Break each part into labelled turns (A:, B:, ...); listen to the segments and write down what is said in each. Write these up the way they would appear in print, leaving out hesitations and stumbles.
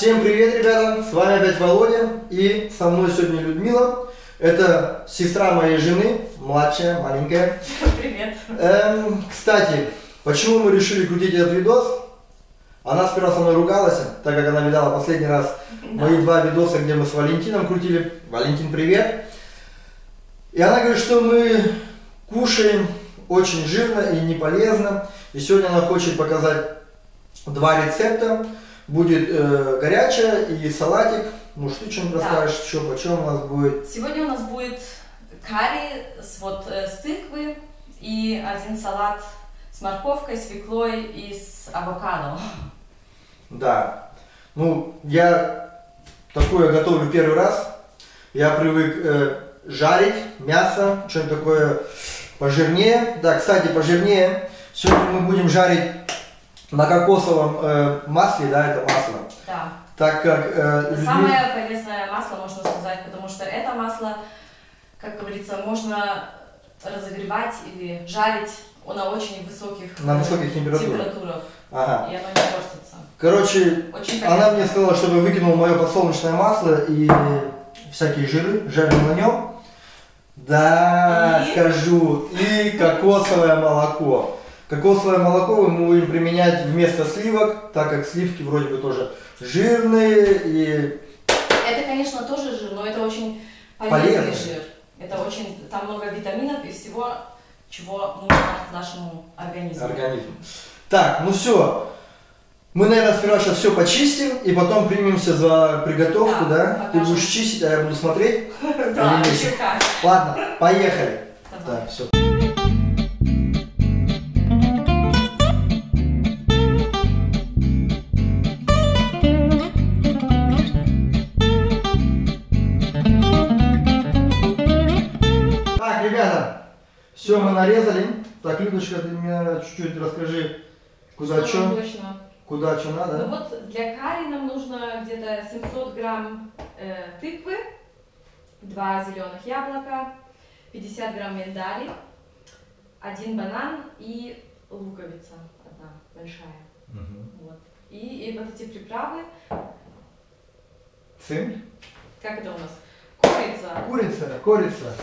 A: Всем привет, ребята! С вами опять Володя и со мной сегодня Людмила. Это сестра моей жены, младшая, маленькая.
B: Привет!
A: Кстати, почему мы решили крутить этот видос? Она сперва со мной ругалась, так как она видала последний раз мои два видоса, где мы с Валентином крутили. Валентин, привет! И она говорит, что мы кушаем очень жирно и не полезно. И сегодня она хочет показать два рецепта. Будет горячая и салатик. Может, ты что-нибудь расскажешь, что, почем у нас будет?
B: Сегодня у нас будет карри с тыквы и один салат с морковкой, свеклой и с авокадо.
A: Да. Ну, я такое готовлю первый раз. Я привык жарить мясо, что-нибудь такое пожирнее. Да, кстати, пожирнее. Сегодня мы будем жарить на кокосовом масле, да, это масло.
B: Да.
A: Так как...
B: Это самое полезное масло, можно сказать, потому что это масло, как говорится, можно разогревать или жарить на очень высоких температурах.
A: Ага.
B: И оно не портится.
A: Короче, она мне сказала, чтобы выкинул мое подсолнечное масло и всякие жиры, жарим на нем. Да, скажу, и кокосовое молоко. Кокосовое молоко мы будем применять вместо сливок, так как сливки вроде бы тоже жирные и...
B: Это, конечно, тоже жир, но это очень полезный жир. Это очень, там много витаминов и всего, чего нужно нашему организму.
A: Так, ну все. Мы, наверное, сперва сейчас все почистим и потом примемся за приготовку, да? Ты будешь чистить, а я буду смотреть.
B: Да, еще как.
A: Ладно, поехали. Так, все. Ребята, все мы нарезали. Так, Людочка, ты мне чуть-чуть расскажи, куда что. Куда что надо.
B: Ну вот для карри нам нужно где-то 700 грамм тыквы, 2 зеленых яблока, 50 грамм миндаля, 1 банан и луковица одна большая. Вот. И вот эти приправы.
A: Цимь?
B: Как это у нас?
A: Курица.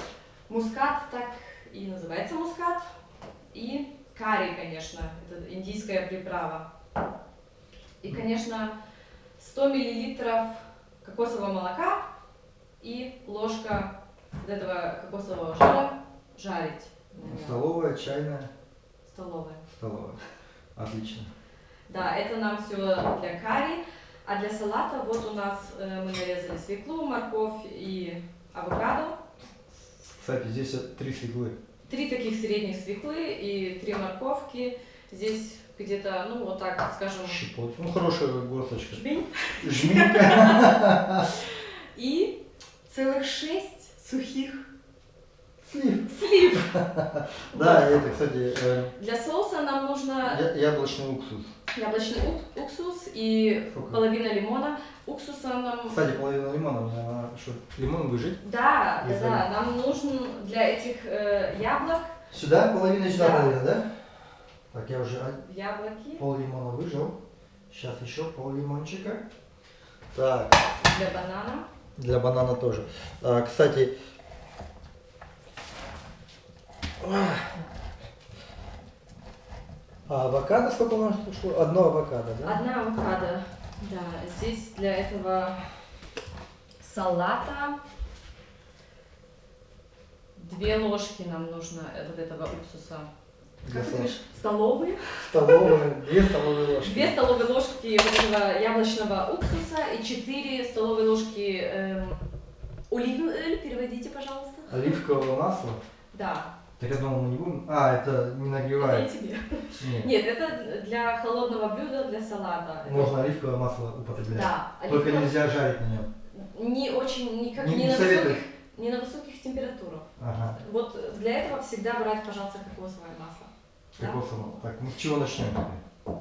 B: Мускат, так и называется мускат. И карри, конечно, это индийская приправа. И, конечно, 100 миллилитров кокосового молока и ложка вот этого кокосового жира жарить.
A: Столовая, чайная?
B: Столовая.
A: Отлично.
B: Да, это нам все для карри. А для салата вот у нас мы нарезали свеклу, морковь и авокадо.
A: Кстати, здесь 3 свеклы. 3
B: таких средних свеклы и 3 морковки. Здесь где-то, ну вот так, скажем...
A: Щепотка. Ну, хорошая горсточка.
B: Жмень. И целых 6 сухих слив.
A: Да, это, кстати...
B: Для соуса нам нужно...
A: Яблочный уксус.
B: Яблочный уксус и половина лимона. Уксуса нам...
A: Кстати, половина лимона, у меня что, лимон выжить?
B: Да, нам нужен для этих яблок...
A: Сюда половина и сюда половина, да? Так, я уже
B: яблоки.
A: Пол лимона выжил. Сейчас еще пол лимончика. Так.
B: Для банана.
A: Для банана тоже. Кстати... А авокадо сколько у нас ушло? Одно авокадо, да?
B: Одна авокадо, да. Здесь для этого салата 2 ложки нам нужно вот этого уксуса. Как ты говоришь? Столовые?
A: 2 столовые ложки.
B: 2 столовые ложки вот этого яблочного уксуса и 4 столовые ложки оливкового, переводите, пожалуйста.
A: Оливкового масла?
B: Да.
A: Так я думал, мы не будем. Это не нагревает.
B: Это не тебе. Нет, это для холодного блюда, для салата.
A: Можно оливковое масло употреблять.
B: Да.
A: Только нельзя жарить на нем.
B: Не на высоких температурах.
A: Ага.
B: Вот для этого всегда брать, пожалуйста, кокосовое масло.
A: Кокосовое. Да? Так, мы с чего начнем?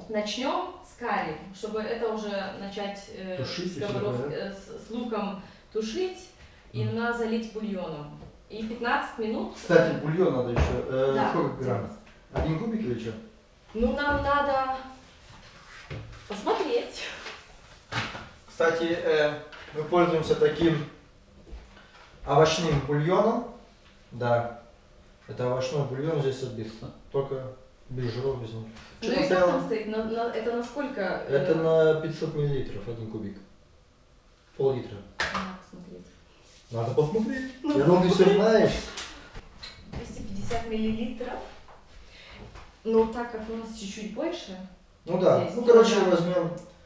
B: Начнем с карри, чтобы это уже начать с луком тушить и залить бульоном. И 15 минут...
A: Кстати, бульон надо еще. Сколько грамм? 1 кубик или что?
B: Ну, нам надо посмотреть.
A: Кстати, мы пользуемся таким овощным бульоном. Да, это овощной бульон здесь только без жиров, без них.
B: Ну и как там стоит? Это на сколько?
A: Это на 500 миллилитров, 1 кубик. Пол-литра. Надо посмотреть. Я думал, ты все знаешь.
B: 250 миллилитров. Ну, так как у нас чуть-чуть больше.
A: Ну да,
B: здесь,
A: ну короче
B: да,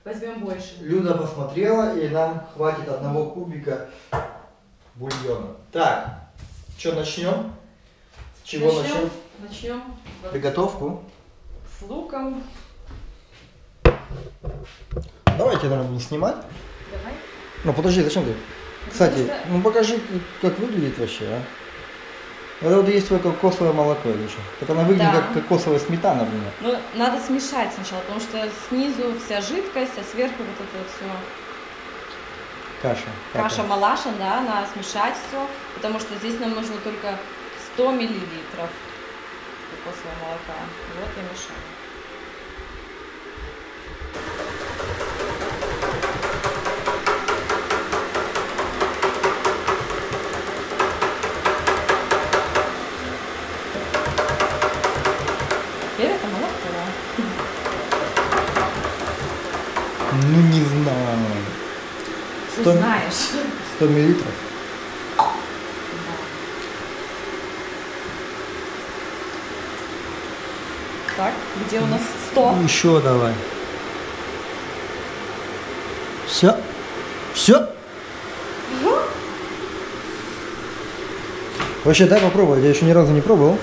B: возьмем больше.
A: Люда посмотрела, и нам хватит 1 кубика бульона. Так, что начнем? С чего начнем?
B: Начнем
A: Приготовку.
B: с луком.
A: Давайте, наверное, будем снимать.
B: Давай.
A: Ну подожди, зачем ты? Кстати,
B: что...
A: ну покажи, как выглядит вообще, а? Это вот есть твое кокосовое молоко или что? Так она выглядит
B: Да.
A: как кокосовая сметана, блин.
B: Ну, надо смешать сначала, потому что снизу вся жидкость, а сверху вот это все
A: Каша.
B: каша-малаша, да, надо смешать все, потому что здесь нам нужно только 100 миллилитров кокосового молока. Вот я мешаю. Теперь это молоко.
A: Ну не знаю.
B: Ты
A: 100
B: знаешь.
A: 100 миллилитров.
B: Так, где у нас 100?
A: Еще давай. Все. Все. Вообще дай попробовать, я еще ни разу не пробовал.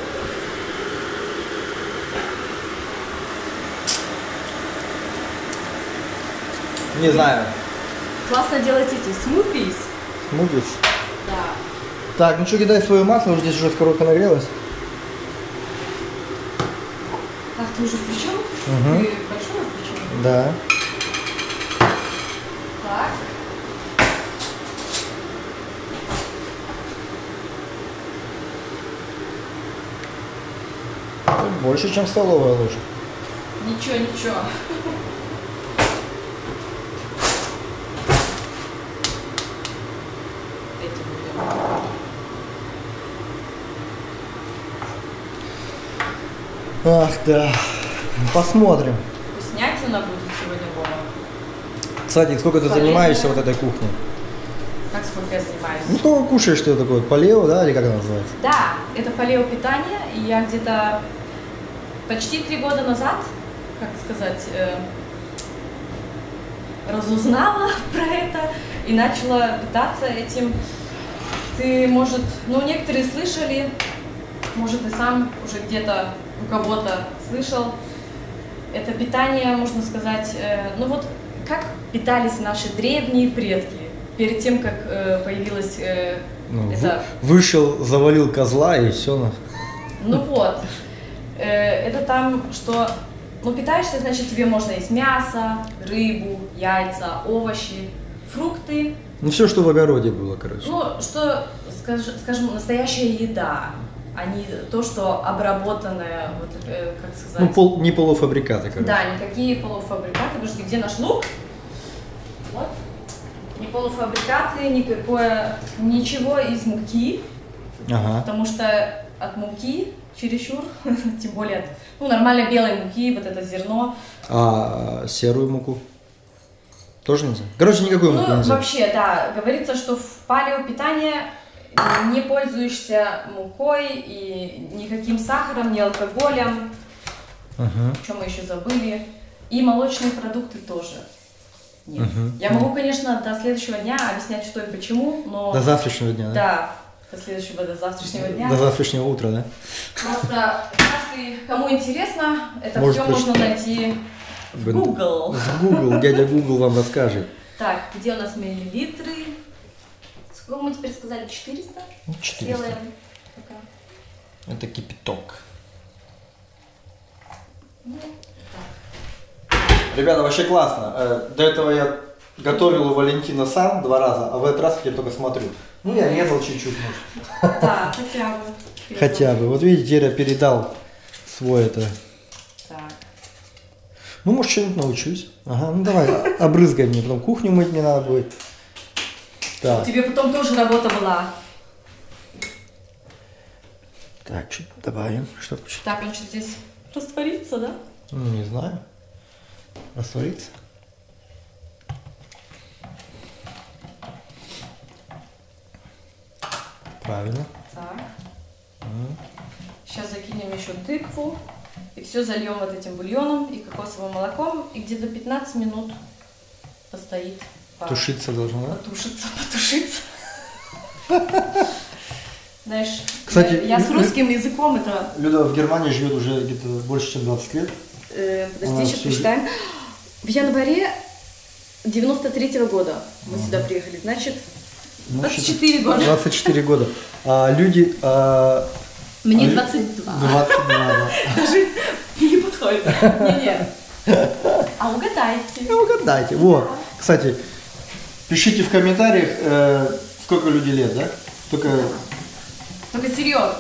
A: Не знаю.
B: Классно делать эти смутис.
A: Смутис.
B: Да.
A: Так, ну что, кидай свое масло, уже здесь уже сковородка нагрелась.
B: Так, ты уже включил?
A: Угу.
B: Ты большой включил?
A: Да.
B: Так.
A: Больше, чем столовая ложка.
B: Ничего, ничего. Эти будем.
A: Ах да. Посмотрим.
B: Вкуснятина будет сегодня, Вова.
A: Кстати, сколько ты
B: Полезная.
A: занимаешься вот этой кухней?
B: Как сколько я занимаюсь?
A: Ну, сколько кушаешь ты вот такой, палео, да, или как она называется?
B: Да, это палео питание, и я где-то почти 3 года назад, как сказать, разузнала про это и начала питаться этим. Ты, может, ну, некоторые слышали, может, и сам уже где-то у кого-то слышал. Это питание, можно сказать, ну вот, как питались наши древние предки перед тем, как появилась
A: Ну,
B: это...
A: Вышел, завалил козла и все.
B: Ну вот, это там, что, ну, питаешься, значит, тебе можно есть мясо, рыбу, яйца, овощи, фрукты.
A: Ну, все, что в огороде было, короче.
B: Ну, что, скажем, настоящая еда, а не то, что обработанное, вот, как сказать.
A: Ну, не полуфабрикаты, короче.
B: Да, никакие полуфабрикаты. Подожди, где наш лук? Вот. Не полуфабрикаты, ничего из муки.
A: Ага.
B: Потому что от муки чересчур, тем более от, ну, нормальной белой муки, вот это зерно.
A: А серую муку? Тоже нельзя? Короче, никакой муки
B: Ну,
A: нельзя.
B: вообще, да, говорится, что в палео питание не пользуешься мукой и никаким сахаром, ни алкоголем.
A: Ага.
B: Что мы еще забыли? И молочные продукты тоже нет.
A: Мгм.
B: Я могу, конечно, до следующего дня объяснять, что и почему, но...
A: До завтрашнего дня, да?
B: Да, до завтрашнего дня.
A: До завтрашнего утра, да?
B: Просто каждый, кому интересно, это
A: Может
B: все можно
A: почитать.
B: найти в
A: В
B: Google.
A: В Google, дядя Google вам расскажет.
B: Так, где у нас миллилитры? Сколько мы теперь сказали? 400?
A: Ну, 400.
B: Делаем. Пока.
A: Это кипяток.
B: Ну,
A: Ребята, вообще классно. До этого я готовил у Валентина сам 2 раза, а в этот раз я только смотрю. Ну, я резал чуть-чуть, может.
B: да, хотя бы.
A: Хотя бы. Вот видите, я передал свой это.
B: Так.
A: Ну, может, что-нибудь научусь. Ага, ну давай, обрызгай мне, потом кухню мыть мне надо будет. Так.
B: Тебе потом тоже работа была.
A: Так, что добавим? Что
B: Так, он что здесь растворится, да?
A: Ну, не знаю. Растворится. Правильно.
B: Так. Сейчас закинем еще тыкву. И все зальем вот этим бульоном и кокосовым молоком. И где-то 15 минут постоит.
A: Тушиться должно, да?
B: Потушиться. Знаешь,
A: кстати,
B: я с русским языком это...
A: Люда в Германии живет уже где-то больше, чем 20 лет.
B: Подожди, сейчас посчитаем. В январе 93-го года мы сюда приехали. Значит, 24 года.
A: 24 года. А люди...
B: Мне 22.
A: 22, да.
B: Даже не подходит. Не-не. А угадайте.
A: Угадайте. Вот. Кстати, пишите в комментариях, сколько людей лет, да? Только
B: серьезно.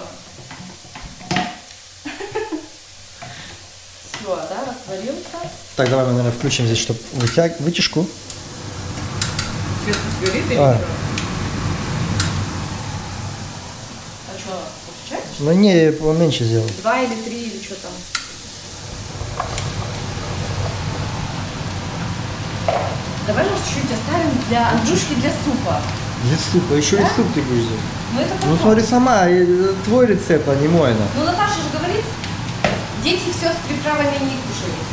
B: Все, да, растворился.
A: Так, давай мы, наверное, включим здесь, чтобы вытяжку.
B: Свет сгорит или
A: А.
B: что? А что, получается?
A: Ну не, я поменьше сделал.
B: 2 или 3 или что там? Давай, может, чуть-чуть оставим для Андрюшки для супа.
A: Для супа, еще
B: Да?
A: и суп ты будешь делать.
B: Ну это
A: Ну
B: потом.
A: смотри сама, твой рецепт, а не мой.
B: Ну Наташа же говорит, дети все с приправами не кушают.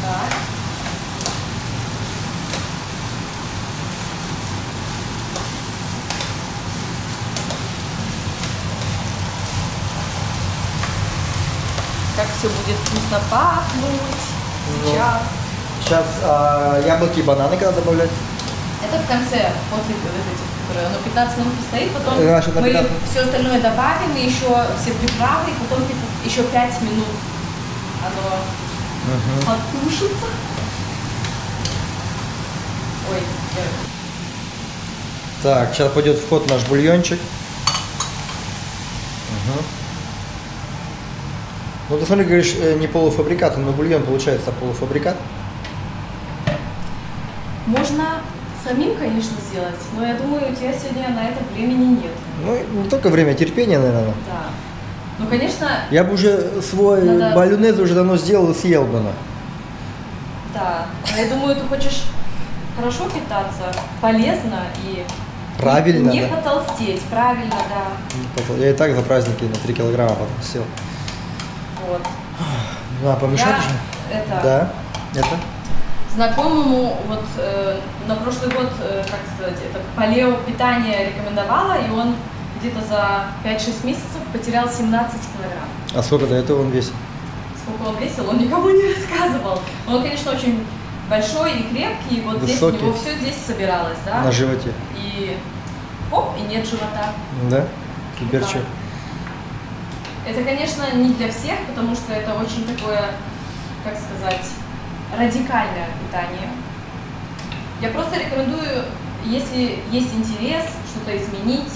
B: Так. Как все будет вкусно пахнуть сейчас.
A: Сейчас яблоки и бананы когда добавлять?
B: Это в конце, после вот этих, которые, оно 15 минут постоит, потом
A: Значит, на
B: мы
A: 15.
B: все остальное добавим, и еще все приправы, и потом еще 5 минут оно потушится. Ой,
A: Так, сейчас пойдет в ход наш бульончик. Ну ты смотри, говоришь, не полуфабрикат, но бульон получается полуфабрикат.
B: можно самим, конечно, сделать, но я думаю, у тебя сегодня на это времени нет.
A: Ну, не только время, терпения, наверное.
B: Да. Ну, конечно,
A: Я бы уже свой
B: Надо-
A: болюнез уже давно сделал и съел бы.
B: да. Но я думаю, ты хочешь хорошо питаться, полезно и
A: Правильно,
B: не
A: да.
B: потолстеть. Правильно, да.
A: Я и так за праздники на 3 килограмма потом сел.
B: Вот.
A: Ну, а помешать
B: Я
A: же?
B: это
A: Да, это?
B: знакомому вот на прошлый год, как сказать, это палео питание рекомендовала, и он где-то за 5-6 месяцев потерял 17 килограмм.
A: А сколько до этого он весит?
B: Сколько он весил, он никому не рассказывал. Он, конечно, очень большой и крепкий, и вот здесь у
A: Высокий.
B: него все здесь собиралось, да?
A: На животе.
B: И хоп, и нет живота.
A: Да? Теперь
B: Да.
A: что?
B: Это, конечно, не для всех, потому что это очень такое, как сказать, радикальное питание. Я просто рекомендую, если есть интерес что-то изменить,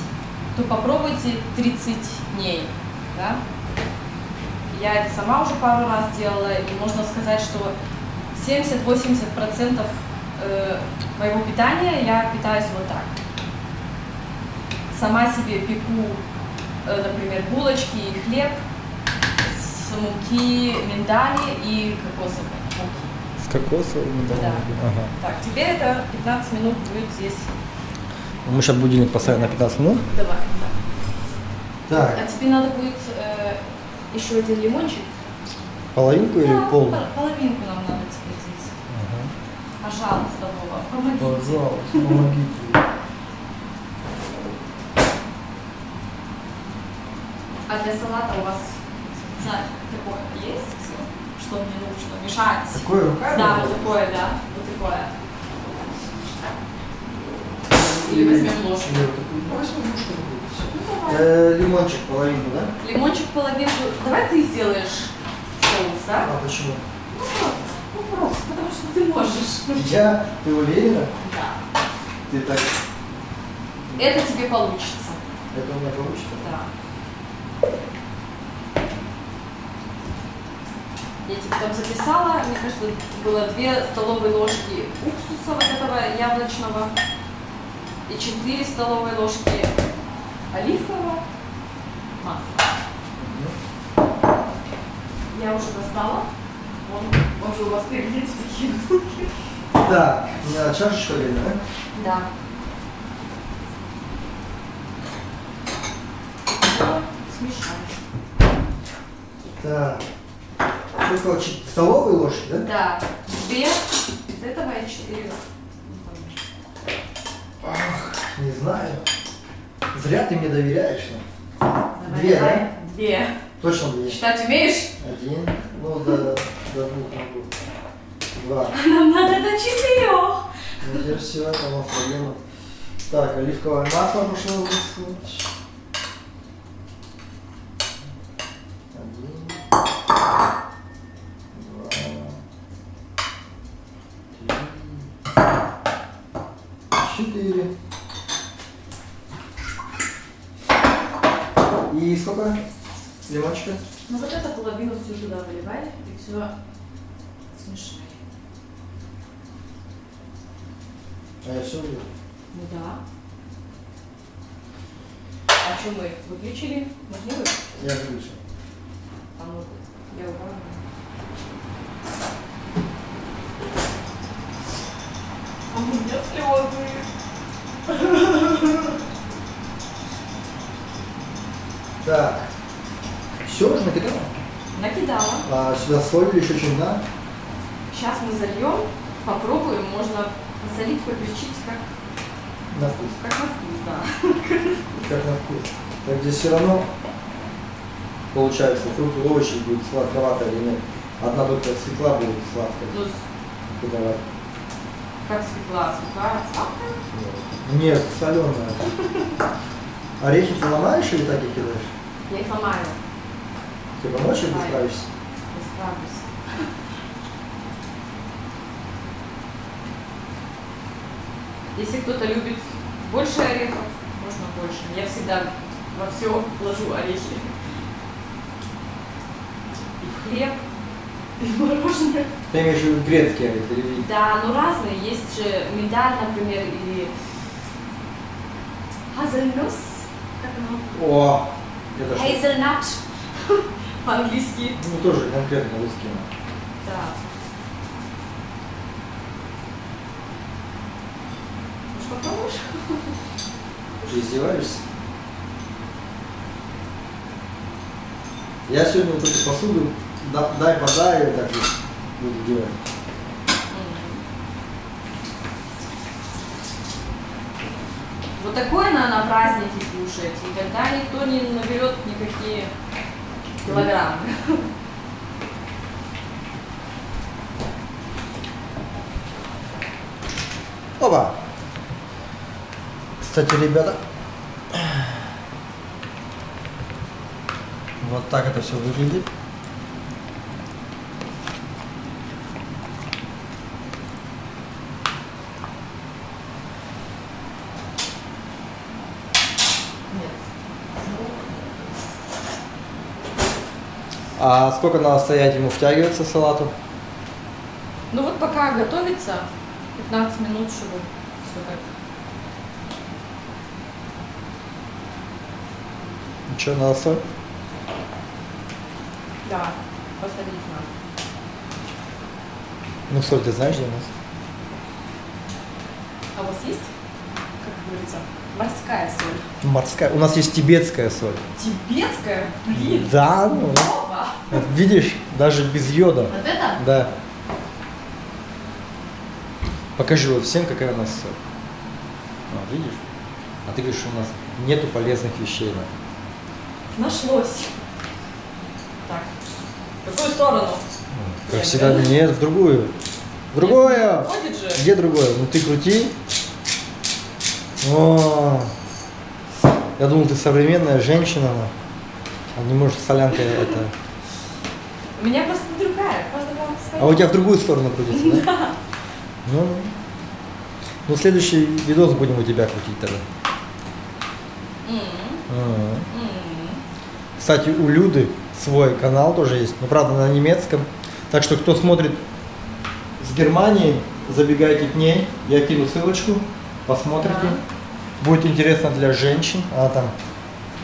B: то попробуйте 30 дней. Да? Я это сама уже пару раз делала, и можно сказать, что 70-80% моего питания я питаюсь вот так. Сама себе пеку, например, булочки и хлеб с муки миндали и кокосовой муки.
A: С кокосовым?
B: Да.
A: Ага.
B: Так, теперь это 15 минут будет здесь.
A: Мы сейчас будильник поставим на 15 минут.
B: Давай.
A: Так.
B: А тебе надо будет еще один лимончик?
A: Половинку или
B: Да,
A: пол?
B: половинку нам надо теперь здесь. Пожалуйста, Вова, помогите.
A: Пожалуйста, помогите.
B: А для салата у вас специально такое есть все, что мне нужно мешать?
A: Такое руками?
B: Да, вот такое, да, вот такое. Или возьмем ложку.
A: Лимончик половинку, да?
B: Лимончик половинку. Давай ты сделаешь соус, да?
A: А почему?
B: Ну просто, потому что ты можешь.
A: Я? Ты уверена?
B: Да.
A: Ты так...
B: Это тебе получится.
A: Это у меня получится?
B: Да. Я тебе там записала, мне кажется, было 2 столовые ложки уксуса вот этого яблочного и 4 столовые ложки оливкового масла. Я уже достала. Он же у вас переделать такие бутылки.
A: Так, у меня чашечка отдельно, да?
B: Да. Все смешать.
A: Так. Что сказал, столовые ложки, да?
B: Да. 2 из этого и 4.
A: Ах, не знаю. Зря ты мне доверяешь.
B: Давай,
A: 2,
B: давай.
A: да?
B: 2.
A: Точно 2.
B: Считать умеешь?
A: 1. Ну, до 2 могу. 2.
B: Нам надо до 4.
A: Ну, теперь все, это у нас проблема. Так, оливковое масло пошло высказать. 1, 2, 3, 4. И сколько? Лимончика?
B: Ну вот эту половину всю туда выливай и все смешай.
A: А я все вылил.
B: Ну да. А что мы выключили? Мы же не выключили.
A: Я выключил.
B: А ну, я убрала. А у меня слезы.
A: Так. Все, уже накидала?
B: Накидала.
A: А сюда соль или еще что-нибудь надо?
B: Сейчас мы зальем, попробуем, можно посолить, поперчить, как
A: На вкус.
B: на вкус, да.
A: Как на вкус. Так здесь все равно получается, фрукты, овощи будут сладковато или нет. Одна только свекла будет сладкой.
B: Ну,
A: Давай.
B: как свекла, сладкая?
A: Нет, соленая. Орехи ты ломаешь или так их кидаешь?
B: Я их ломаю,
A: Ты помочь или ты
B: Ломаю.
A: справишься?
B: я справлюсь. Если кто-то любит больше орехов, можно больше. Я всегда во все ложу орехи. И в хлеб, и в мороженое.
A: Ты имеешь в виду грецкие орехи или...
B: Да, ну разные. Есть же миндаль, например, или hazelnuss, как оно?
A: О, это что?
B: Hazelnut по-английски.
A: Ну тоже конкретно русские.
B: Да. Может, попробуешь?
A: Ты издеваешься? Я сегодня вот эту посуду дай-подай, вот так вот буду делать.
B: Вот такое на праздники кушать, и тогда никто не наберет никакие килограммы.
A: Опа! Кстати, ребята, вот так это все выглядит. А сколько надо стоять ему втягиваться салату?
B: Ну вот пока готовится, 15 минут, чтобы все так.
A: Что, надо соль?
B: Да, посолить надо.
A: Ну, соль ты знаешь, где у нас?
B: А у вас есть, как говорится, морская соль?
A: Морская. У нас есть тибетская соль.
B: Тибетская? Блин!
A: Да, ну.
B: Опа!
A: Вот видишь, даже без йода.
B: Вот это?
A: Да. Покажи вот всем, какая у нас соль. А, видишь? А ты говоришь, что у нас нету полезных вещей. Да?
B: Нашлось. Так, в какую сторону?
A: Как
B: Нет,
A: всегда,
B: да?
A: нет, в другую. В другое!
B: Ходит же.
A: Где другое? Ну ты крути. О, я думал, ты современная женщина, а не можешь солянкой это.
B: У меня просто другая, каждого своя.
A: А у тебя в другую сторону крутится, да?
B: Да.
A: Ну, следующий видос будем у тебя крутить тогда.
B: М,
A: Ага.
B: м.
A: Кстати, у Люды свой канал тоже есть, но правда на немецком. Так что, кто смотрит с Германии, забегайте к ней. Я кину ссылочку, посмотрите.
B: Да.
A: Будет интересно для женщин. Она там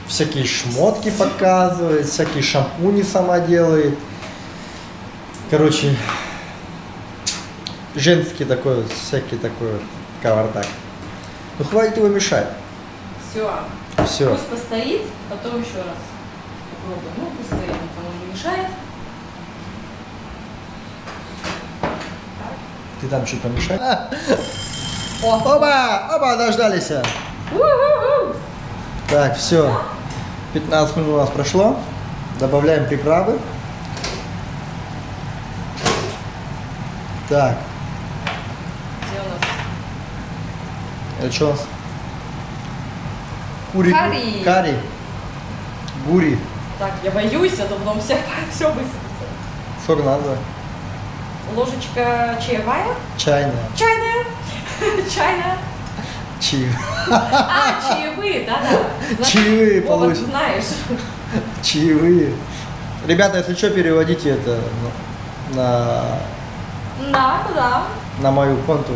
A: всякие шмотки показывает, всякие шампуни сама делает. Короче, женский такой, всякий такой вот кавардак. Ну хватит его мешать.
B: Все.
A: Все.
B: Пусть постоит, потом еще раз попробуем. Ну, пусть стоит, никому не мешает.
A: Ты там что-то помешай.
B: О!
A: Оба! Оба, дождались.
B: У-ху-ху!
A: Так, все. 15 минут у нас прошло. Добавляем приправы. Так,
B: Где у нас?
A: это что у нас? Кури.
B: Карри.
A: Карри. Гури.
B: Так, я боюсь, а то потом все высыпется.
A: Сколько надо?
B: Ложечка чаевая?
A: Чайная.
B: Чайная? Чайная?
A: Чаевые.
B: А, чаевые, да-да. Значит,
A: Чаевые
B: Вова, ты
A: получишь.
B: знаешь.
A: Чаевые. Ребята, если что, переводите это на мою конту.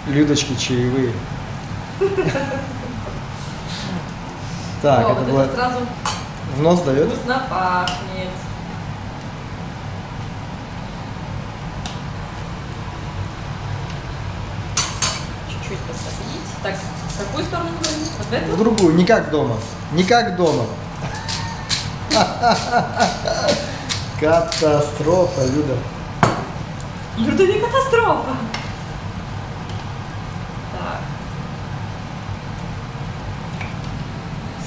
A: Людочки чаевые. Так,
B: О,
A: это
B: вот
A: было...
B: это сразу
A: В нос дает?
B: вкусно пахнет. Чуть-чуть посадить. Так, в какую сторону говорим? Вот в
A: В
B: эту?
A: другую, не как дома. Не как дома. Катастрофа, Люда.
B: Люда, не катастрофа. Так.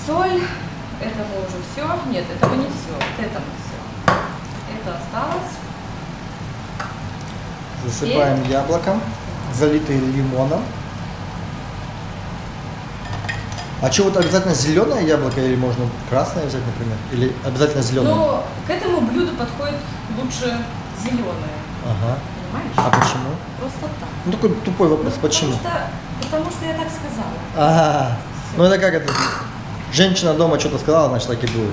B: Соль. Это мы уже все. Нет, это мы не все. Вот это мы все. Это осталось.
A: Засыпаем яблоком, залитые лимоном. А что, вот обязательно зеленое яблоко или можно красное взять, например? Или обязательно зеленое?
B: Но к этому блюду подходит лучше зеленое.
A: Ага.
B: Понимаешь?
A: А почему?
B: Просто так.
A: Ну такой тупой вопрос, почему?
B: Потому что я так сказала.
A: Ага. Ну это как это? Женщина дома что-то сказала, значит так и будет.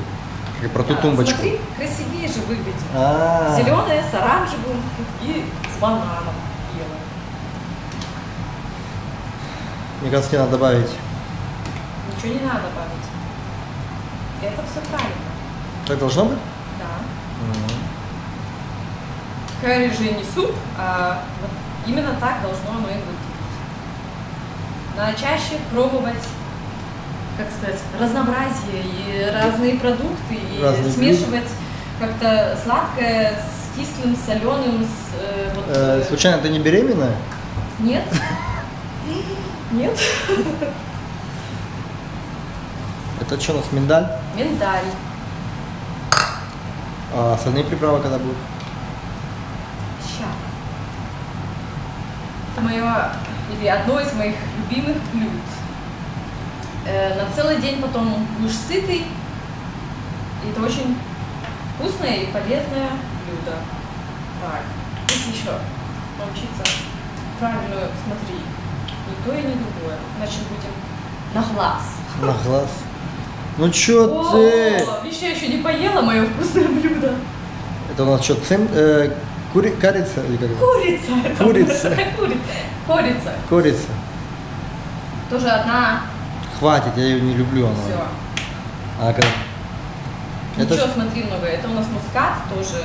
A: Как про ту тумбочку.
B: Смотри, красивее же выглядит.
A: А.
B: Зеленое с оранжевым и с бананом белым.
A: Мне кажется, тебе надо добавить.
B: Ничего не надо добавить. Это все правильно.
A: Так должно быть?
B: Да. Карри же не суп, а вот именно так должно оно и выглядеть. Надо чаще пробовать, как сказать, разнообразие и разные продукты, и
A: Разные
B: смешивать как-то сладкое с кислым, с соленым, с
A: Случайно ты не беременная?
B: Нет. Нет.
A: Это что у нас, миндаль?
B: Миндаль.
A: А остальные приправы когда будут?
B: Сейчас. Это мое, или одно из моих любимых блюд. На целый день потом будешь сытый. И это очень вкусное и полезное блюдо. Так, если еще научиться правильно смотри. Ни то и ни другое. Значит, будем на глаз.
A: На глаз. Ну чё ты?
B: О, видишь, я еще не поела мое вкусное блюдо.
A: Это у нас что, курица или как это?
B: Курица. это
A: Курица.
B: Курица.
A: Курица.
B: Тоже одна.
A: Хватит, я ее не люблю. Она.
B: Все.
A: А как? Это
B: Ничего,
A: ж-
B: смотри, много. Это у нас мускат тоже.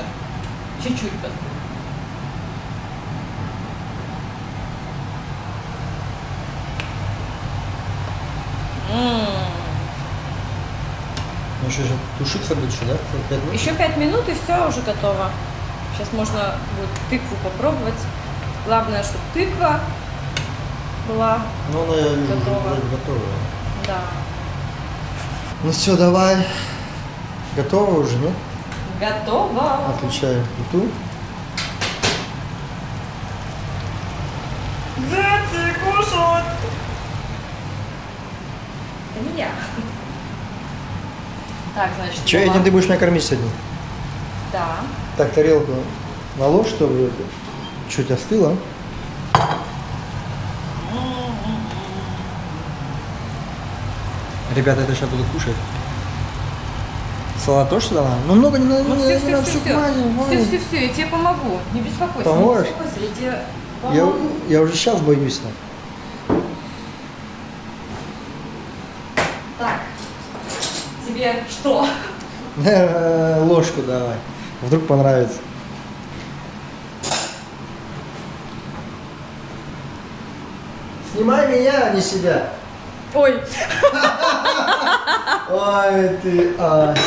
B: Чуть-чуть посыпь.
A: Ну что же, тушиться будет еще, да? 5 минут?
B: Еще 5 минут и все, уже готово. Сейчас можно будет тыкву попробовать. Главное, чтобы тыква была.
A: Ну, она я вижу,
B: Готово.
A: вроде готовая.
B: Да.
A: Ну все, давай. Готово уже, нет?
B: Готово.
A: Отключаем плиту.
B: Дети кушают. Это не я. Так, значит,
A: Че,
B: Вова.
A: этим ты будешь меня кормить сегодня?
B: Да.
A: Так, тарелку наложь, чтобы чуть остыло. Ребята, это сейчас буду кушать. Салат тоже сюда надо? Ну много не надо,
B: Ну,
A: не надо, всю маленькую.
B: Все, я тебе помогу. Не беспокойся.
A: Поможешь?
B: Не беспокойся, я тебе помогу.
A: Я уже сейчас боюсь.
B: Так, тебе что?
A: Ложку давай. Вдруг понравится. Снимай меня, а не себя.
B: Ой.
A: Ой, ты ас.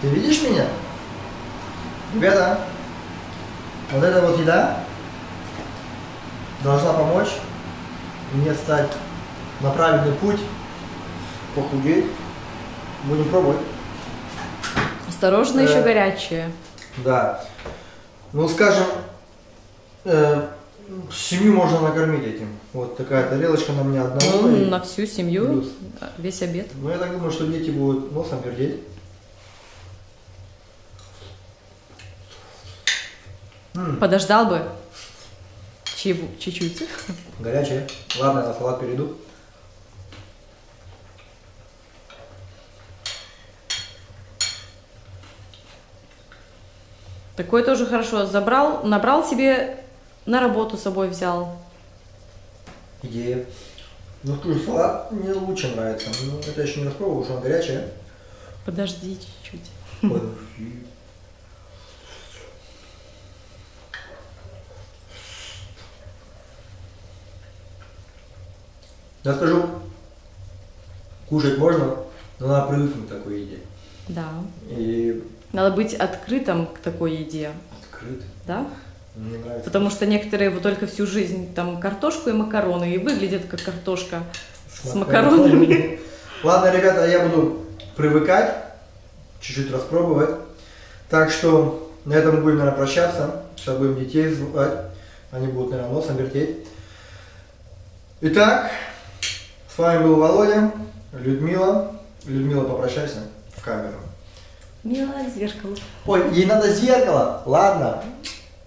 A: Ты видишь меня? Ребята, вот эта вот еда должна помочь мне стать на правильный путь, похудеть. Будем пробовать.
B: Осторожно, еще горячее.
A: Да. Ну, скажем, семью можно накормить этим. Вот такая тарелочка на меня одного.
B: Ну, на всю семью,
A: плюс.
B: весь обед.
A: Ну, я так думаю, что дети будут носом пердеть.
B: Подождал бы. Чуть-чуть.
A: Горячее. Ладно, я на салат перейду.
B: Такое тоже хорошо. Забрал, набрал себе, на работу с собой взял.
A: Идея. Ну, вкус салат мне лучше нравится. Ну, это еще не распробовал, что он горячее.
B: Подожди чуть-чуть.
A: Подожди. Я скажу, кушать можно, но надо привыкнуть к такой еде.
B: Да.
A: И
B: Надо быть открытым к такой еде.
A: открыт.
B: Да?
A: Мне нравится.
B: Потому что некоторые вот только всю жизнь там картошку и макароны и выглядят как картошка с макаронами.
A: Ладно, ребята, я буду привыкать, чуть-чуть распробовать. Так что на этом мы будем, наверное, прощаться. Сейчас будем детей звать. Они будут, наверное, носом вертеть. Итак, с вами был Володя, Людмила. Людмила, попрощайся в камеру.
B: Милое зеркало.
A: Ой, ей надо зеркало. Ладно.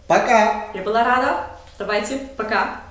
A: Пока.
B: Я была рада. Давайте, пока.